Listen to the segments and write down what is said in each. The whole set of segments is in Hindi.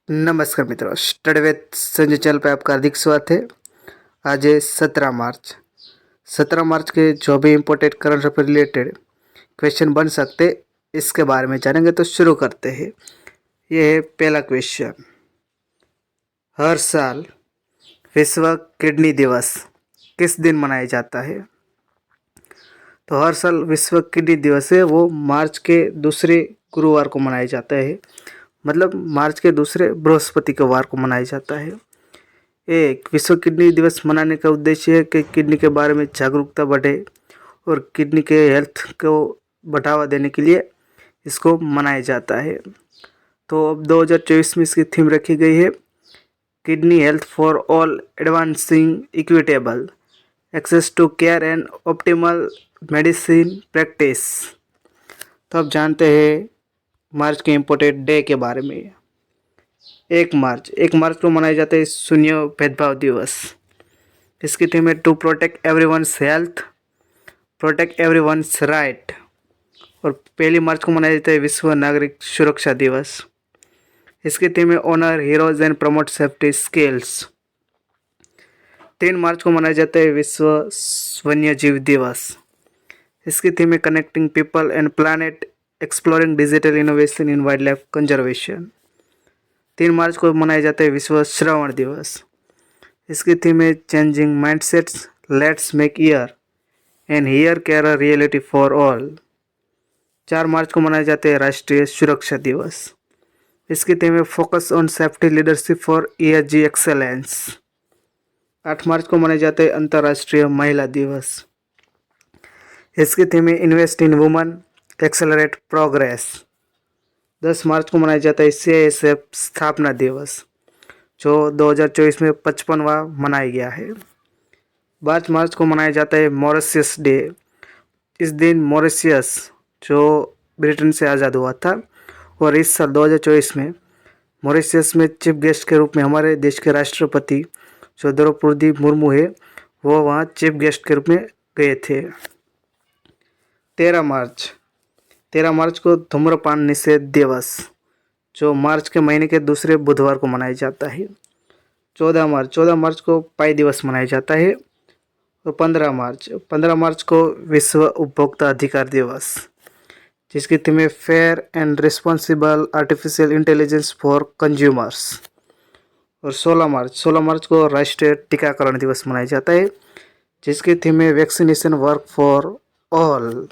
नमस्कार मित्रों, स्टडी विद संजय चैनल पे आपका हार्दिक स्वागत है। आज है 17 मार्च। 17 मार्च के जो भी important current affair related question बन सकते इसके बारे में जानेंगे। तो शुरू करते हैं। ये है पहला क्वेश्चन। हर साल विश्व किडनी दिवस किस दिन मनाया जाता है? तो हर साल विश्व किडनी दिवस है वो मार्च के दूसरे गुरुवार को मनाया जाता है, मतलब मार्च के दूसरे बृहस्पति के वार को मनाया जाता है। एक विश्व किडनी दिवस मनाने का उद्देश्य है कि किडनी के बारे में जागरूकता बढ़े और किडनी के हेल्थ को बढ़ावा देने के लिए इसको मनाया जाता है। तो अब 2024 में इसकी थीम रखी गई है kidney health for all, advancing equitable access to care and optimal medicine practice. तो अब जानते हैं मार्च के इम्पोर्टेंट डे के बारे में। 1 मार्च को मनाया जाता है शून्य भेदभाव दिवस। इसकी थीम है to protect everyone's health, protect everyone's right. और 1 मार्च को मनाया जाता है विश्व नागरिक सुरक्षा दिवस। इसकी थीम है honour heroes and promote safety skills. 3 मार्च को मनाया जाता है विश्व वन्य जीव दिवस। इसकी थीम है connecting people and planet, exploring digital innovation in wild life conservation. 3 मार्च को मनाया जाता है विश्व श्रवण दिवस। इसकी थीम है changing mindsets, let's make year and here care a reality for all. 4 मार्च को मनाया जाता है राष्ट्रीय सुरक्षा दिवस। इसकी थीम है focus on safety leadership for ESG excellence. 8 मार्च को मनाया जाता है अंतर्राष्ट्रीय महिला दिवस। इसकी थीम है invest in women, accelerate progress. 10 मार्च को मनाया जाता है CISF स्थापना दिवस, जो 2024 में 55वां मनाया गया है। 12 मार्च को मनाया जाता है मॉरिशस डे। इस दिन मॉरिशस जो ब्रिटेन से आज़ाद हुआ था, और इस साल 2024 में मॉरिशस में चीफ गेस्ट के रूप में हमारे देश के राष्ट्रपति जो द्रौपदी मुर्मू है वो वहाँ चीफ गेस्ट के रूप में गए थे। 13 मार्च को धूम्रपान निषेध दिवस, जो मार्च के महीने के दूसरे बुधवार को मनाया जाता है। 14 मार्च को पाई दिवस मनाया जाता है। और 15 मार्च को विश्व उपभोक्ता अधिकार दिवस, जिसकी थीम है fair and responsible artificial intelligence for consumers. और 16 मार्च को राष्ट्रीय टीकाकरण दिवस मनाया जाता है, जिसकी थीम है वैक्सीनेशन वर्क फॉर ऑल।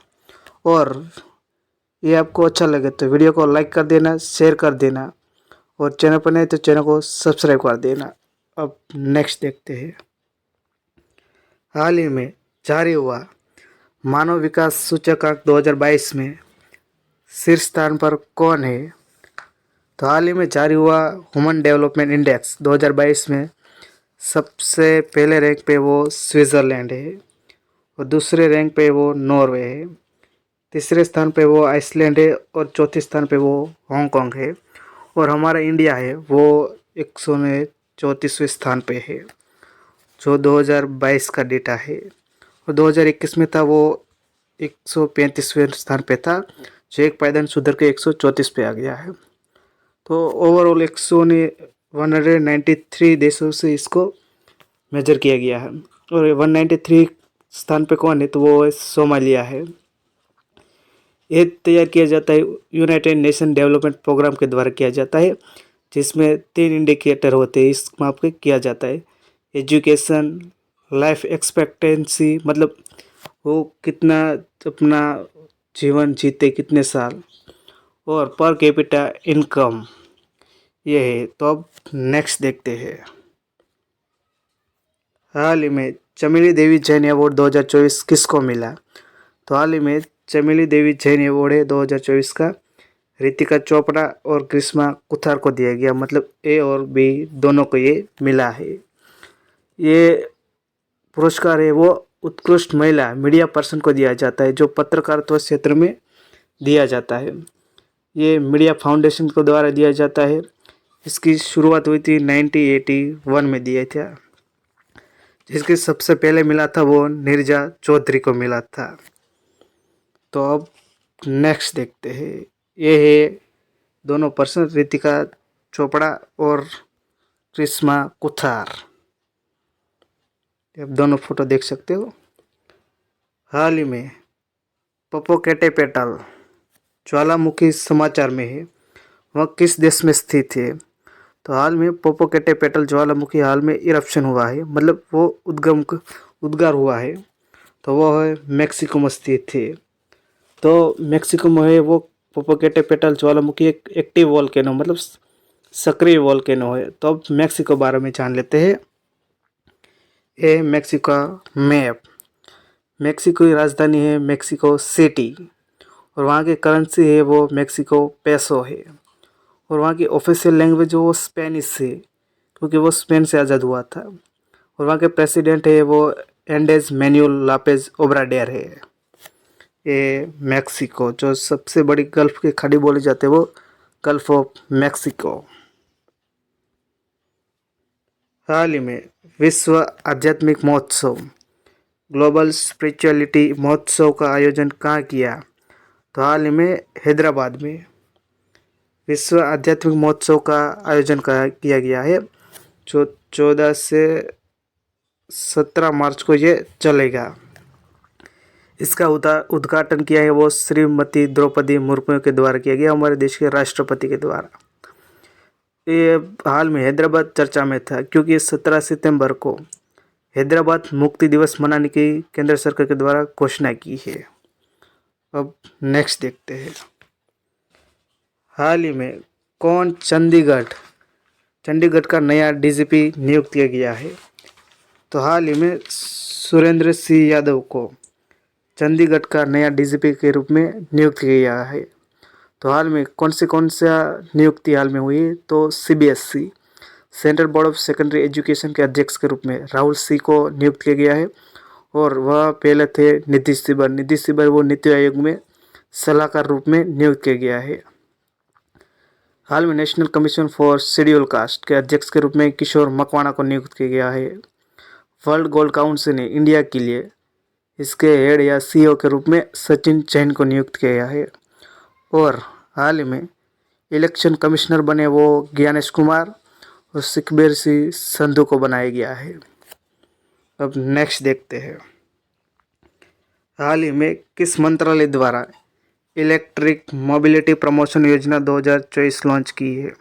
और ये आपको अच्छा लगे तो वीडियो को लाइक कर देना, शेयर कर देना, और चैनल पर नहीं तो चैनल को सब्सक्राइब कर देना। अब नेक्स्ट देखते हैं। हाल ही में जारी हुआ मानव विकास सूचकांक 2022 में शीर्ष स्थान पर कौन है? तो हाल ही में जारी हुआ ह्यूमन डेवलपमेंट इंडेक्स 2022 में सबसे पहले रैंक पे वो स्विट्ज़रलैंड है, और दूसरे रैंक पे वो नॉर्वे है, तीसरे स्थान पे वो आइसलैंड है, और चौथे स्थान पे वो हांगकांग है। और हमारा इंडिया है वो 134वें स्थान पे है, जो 2022 का डेटा है। और 2021 में था वो 135वें स्थान पे था, जो एक पायदान सुधर के 134 पे आ गया है। तो ओवरऑल 193 देशों से इसको मेजर किया गया है। और 193 स्थान पे कौन है? तो वो सोमालिया है। ये तैयार किया जाता है यूनाइटेड नेशन डेवलपमेंट प्रोग्राम के द्वारा किया जाता है, जिसमें 3 इंडिकेटर होते हैं। इस माप के किया जाता है एजुकेशन, लाइफ एक्सपेक्टेंसी, मतलब वो कितना अपना जीवन जीते कितने साल, और पर कैपिटा इनकम, ये है। तो अब नेक्स्ट देखते हैं। हाल ही में चमेली देवी जैन अवार्ड 2024 किसको मिला? तो हाल ही में चमेली देवी जैन अवार्ड है 2024 का रितिका चोपड़ा और ग्रीष्मा कुथार को दिया गया, मतलब A और B दोनों को ये मिला है। ये पुरस्कार है वो उत्कृष्ट महिला मीडिया पर्सन को दिया जाता है, जो पत्रकारिता क्षेत्र में दिया जाता है। ये मीडिया फाउंडेशन को द्वारा दिया जाता है। इसकी शुरुआत हुई थी 1981 में दिया था। जिसके सबसे पहले मिला था वो नीरजा चौधरी को मिला था। तो अब नेक्स्ट देखते हैं। ये है दोनों पर्सन रितिका चोपड़ा और क्रिश्मा कुथार। आप दोनों फोटो देख सकते हो। हाल ही में पोपोकेटेपेटल ज्वालामुखी समाचार में है, वह किस देश में स्थित है? तो हाल में पोपोकेटेपेटल ज्वालामुखी हाल में इरप्शन हुआ है, मतलब वो उद्गार हुआ है, तो वो है मेक्सिको में स्थित है। तो मेक्सिको में है वो पोपोकेटेपेटल ज्वालामुखी एक एक्टिव वोल्केनो, मतलब सक्रिय वोल्केनो है। तो अब मेक्सिको बारे में जान लेते हैं। ये मेक्सिको का मैप। मेक्सिको की राजधानी है मेक्सिको सिटी और वहाँ की करेंसी है वो मेक्सिको पेसो है और वहाँ की ऑफिशियल लैंग्वेज वो स्पेनिश है, क्योंकि वो स्पेन से आज़ाद हुआ था। और वहाँ के प्रेसिडेंट है वो एंडेज मैनुअल लापेज ओब्राडोर है। ये मेक्सिको, जो सबसे बड़ी गल्फ की खाड़ी बोली जाती है, वो गल्फ ऑफ मेक्सिको। हाल ही में विश्व आध्यात्मिक महोत्सव ग्लोबल स्पिरिचुअलिटी महोत्सव का आयोजन कहाँ किया? तो हाल ही में हैदराबाद में विश्व आध्यात्मिक महोत्सव का आयोजन किया गया है, जो 14 से 17 मार्च को ये चलेगा। इसका उद्घाटन किया है वो श्रीमती द्रौपदी मुर्मू के द्वारा किया गया, हमारे देश के राष्ट्रपति के द्वारा। ये हाल में हैदराबाद चर्चा में था, क्योंकि 17 सितंबर को हैदराबाद मुक्ति दिवस मनाने की केंद्र सरकार के द्वारा घोषणा की है। अब नेक्स्ट देखते हैं। हाल ही में कौन चंडीगढ़ का नया डीजीपी नियुक्त किया गया है? तो हाल ही में सुरेंद्र सिंह यादव को चंडीगढ़ का नया डीजीपी के रूप में नियुक्त किया गया है। तो हाल में कौन सा नियुक्ति हाल में हुई? तो CBSE central board of secondary education के अध्यक्ष के रूप में राहुल सिंह को नियुक्त किया गया है और वह पहले थे नीतीश सिबर वो नीति आयोग में सलाहकार रूप में नियुक्त किया गया है। हाल में national commission for schedule caste के अध्यक्ष के रूप में किशोर मकवाना को नियुक्त किया गया है। वर्ल्ड गोल्ड काउंसिल ने इंडिया के लिए इसके हेड या सीईओ के रूप में सचिन जैन को नियुक्त किया गया है। और हाल ही में इलेक्शन कमिश्नर बने वो ज्ञानेश कुमार और सुखबीर सिंह संधू को बनाया गया है। अब नेक्स्ट देखते हैं। हाल ही में किस मंत्रालय द्वारा इलेक्ट्रिक मोबिलिटी प्रमोशन योजना 2024 लॉन्च की है?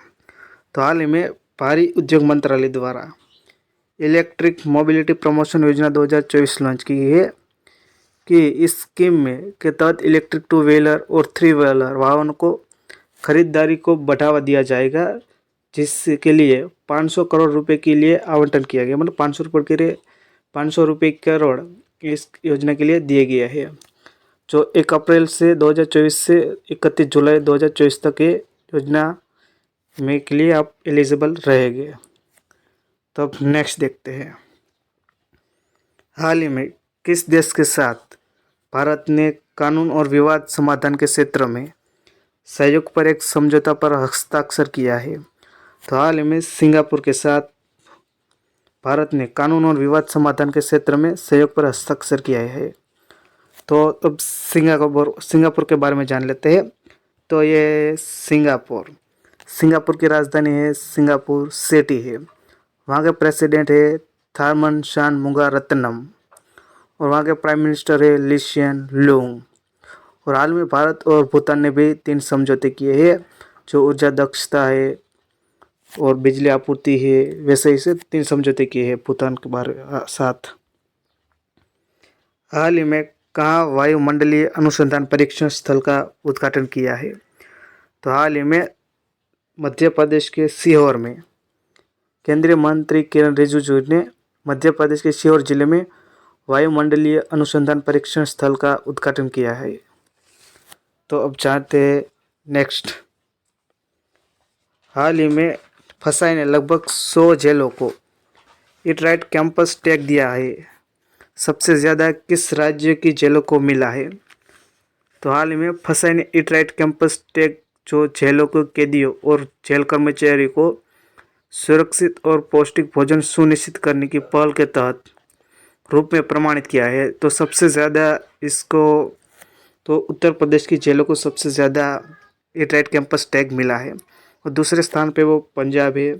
तो हाल ही में भारी उद्योग मंत्रालय द्वारा इलेक्ट्रिक मोबिलिटी प्रमोशन योजना 2024 लॉन्च की है कि इस स्कीम में के तहत इलेक्ट्रिक 2 व्हीलर और 3 व्हीलर वाहनों को खरीदारी को बढ़ावा दिया जाएगा, जिसके लिए 500 करोड़ रुपए के लिए आवंटन किया गया, मतलब 500 रुपये करोड़ इस योजना के लिए दिए गए हैं, जो 1 अप्रैल से 2024 से 31 जुलाई 2024 तक ये योजना में के लिए आप एलिजिबल रहेंगे। तो अब नेक्स्ट देखते हैं। हाल ही में किस देश के साथ भारत ने कानून और विवाद समाधान के क्षेत्र में सहयोग पर एक समझौता पर हस्ताक्षर किया है? तो हाल ही में सिंगापुर के साथ भारत ने कानून और विवाद समाधान के क्षेत्र में सहयोग पर हस्ताक्षर किया है। तो अब सिंगापुर के बारे में जान लेते हैं। तो ये सिंगापुर की राजधानी है सिंगापुर सिटी है। वहाँ के प्रेसिडेंट है थारमन शानमुगारत्नम और वहाँ के प्राइम मिनिस्टर है ली सिएन लूंग। और हाल में भारत और भूटान ने भी 3 समझौते किए हैं, जो ऊर्जा दक्षता है और बिजली आपूर्ति है, वैसे ही से 3 समझौते किए हैं भूटान के साथ। हाल ही में कहाँ वायुमंडलीय अनुसंधान परीक्षण स्थल का उद्घाटन किया है? तो हाल ही में मध्य प्रदेश के सीहोर में केंद्रीय मंत्री किरण रिजिजू ने मध्य प्रदेश के सीहोर जिले में वायुमंडलीय अनुसंधान परीक्षण स्थल का उद्घाटन किया है। तो अब जानते हैं नेक्स्ट। हाल ही में फसाई ने लगभग 100 जेलों को इट राइट कैंपस टैग दिया है। सबसे ज़्यादा किस राज्य की जेलों को मिला है? तो हाल ही में फसाई ने इट राइट कैंपस टैग जो जेलों के कैदियों और जेल कर्मचारियों को सुरक्षित और पौष्टिक भोजन सुनिश्चित करने की पहल के तहत रूप में प्रमाणित किया है। तो सबसे ज़्यादा इसको तो उत्तर प्रदेश की जेलों को सबसे ज़्यादा इट राइट कैंपस टैग मिला है। और दूसरे स्थान पे वो पंजाब है,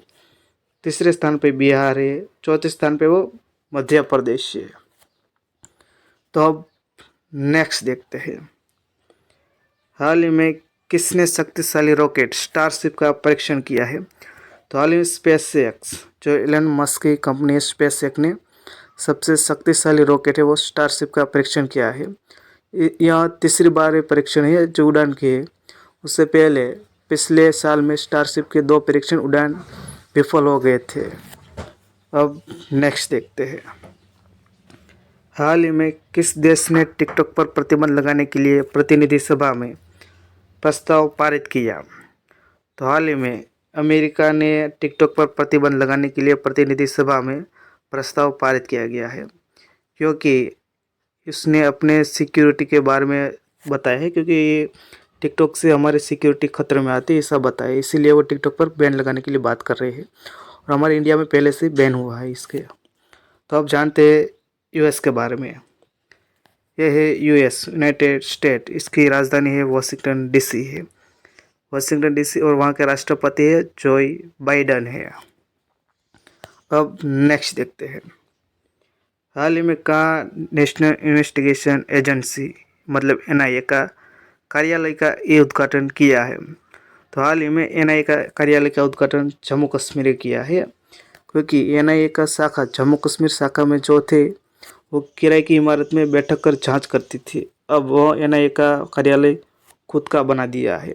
तीसरे स्थान पे बिहार है, चौथे स्थान पे वो मध्य प्रदेश है। तो अब नेक्स्ट देखते हैं, हाल ही में किसने शक्तिशाली रॉकेट स्टारशिप का परीक्षण किया है? तो हाल ही में स्पेस एक्स, जो एलन मस्क की कंपनी है स्पेस एक्स ने सबसे शक्तिशाली रॉकेट है वो स्टारशिप का परीक्षण किया है। यह तीसरी बार ये परीक्षण है जो उड़ान की है। उससे पहले पिछले साल में स्टारशिप के 2 परीक्षण उड़ान विफल हो गए थे। अब नेक्स्ट देखते हैं, हाल ही में किस देश ने टिकटॉक पर प्रतिबंध लगाने के लिए प्रतिनिधि सभा में प्रस्ताव पारित किया? तो हाल ही में अमेरिका ने टिकटॉक पर प्रतिबंध लगाने के लिए प्रतिनिधि सभा में प्रस्ताव पारित किया गया है, क्योंकि उसने अपने सिक्योरिटी के बारे में बताया है, क्योंकि ये टिकटॉक से हमारे सिक्योरिटी खतरे में आती है ऐसा बताया, इसीलिए वो टिकटॉक पर बैन लगाने के लिए बात कर रहे हैं और हमारे इंडिया में पहले से बैन हुआ है इसके। तो अब जानते हैं यूएस के बारे में। यह है यूएस, यूनाइटेड स्टेट, इसकी राजधानी है वाशिंगटन डीसी है, वाशिंगटन डीसी, और वहाँ के राष्ट्रपति है जो बाइडन है। अब नेक्स्ट देखते हैं, हाल ही में कहाँ नेशनल इन्वेस्टिगेशन एजेंसी मतलब एनआईए का कार्यालय का ये उद्घाटन किया है? तो हाल ही में एनआईए का कार्यालय का उद्घाटन जम्मू कश्मीर में किया है, क्योंकि एनआईए का शाखा जम्मू कश्मीर शाखा में जो थे वो किराए की इमारत में बैठक कर जांच करती थी, अब वो एनआईए का कार्यालय खुद का बना दिया है।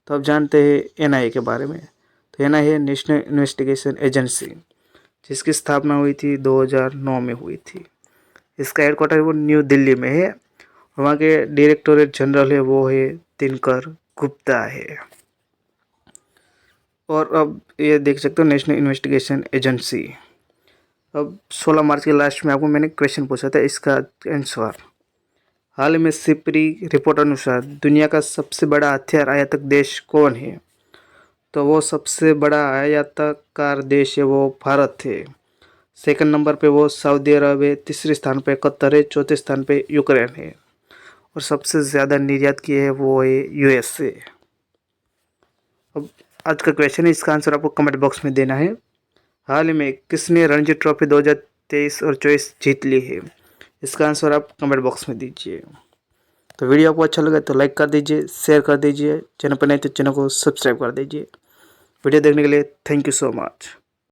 तो अब जानते हैं एनआईए के बारे में। तो एनआईए नेशनल इन्वेस्टिगेशन एजेंसी, जिसकी स्थापना हुई थी 2009 में हुई थी। इसका हेडक्वार्टर वो न्यू दिल्ली में है, वहाँ के डायरेक्टोरेट जनरल है वो है दिनकर गुप्ता है। और अब ये देख सकते हो नेशनल इन्वेस्टिगेशन एजेंसी। अब 16 मार्च के लास्ट में आपको मैंने क्वेश्चन पूछा था, इसका आंसर, हाल में सिपरी रिपोर्ट अनुसार दुनिया का सबसे बड़ा हथियार आयातक देश कौन है? तो वो सबसे बड़ा आयातकार देश है वो भारत है। सेकंड नंबर पे वो सऊदी अरब है, तीसरे स्थान पे कतर है, चौथे स्थान पे यूक्रेन है, और सबसे ज़्यादा निर्यात किए है वो है यूएसए। अब आज का क्वेश्चन है, इसका आंसर आपको कमेंट बॉक्स में देना है। हाल ही में किसने रणजी ट्रॉफी 2023 और 24 जीत ली है? इसका आंसर आप कमेंट बॉक्स में दीजिए। तो वीडियो आपको अच्छा लगा तो लाइक कर दीजिए, शेयर कर दीजिए, चैनल पर नहीं तो चैनल को सब्सक्राइब कर दीजिए। वीडियो देखने के लिए थैंक यू सो मच।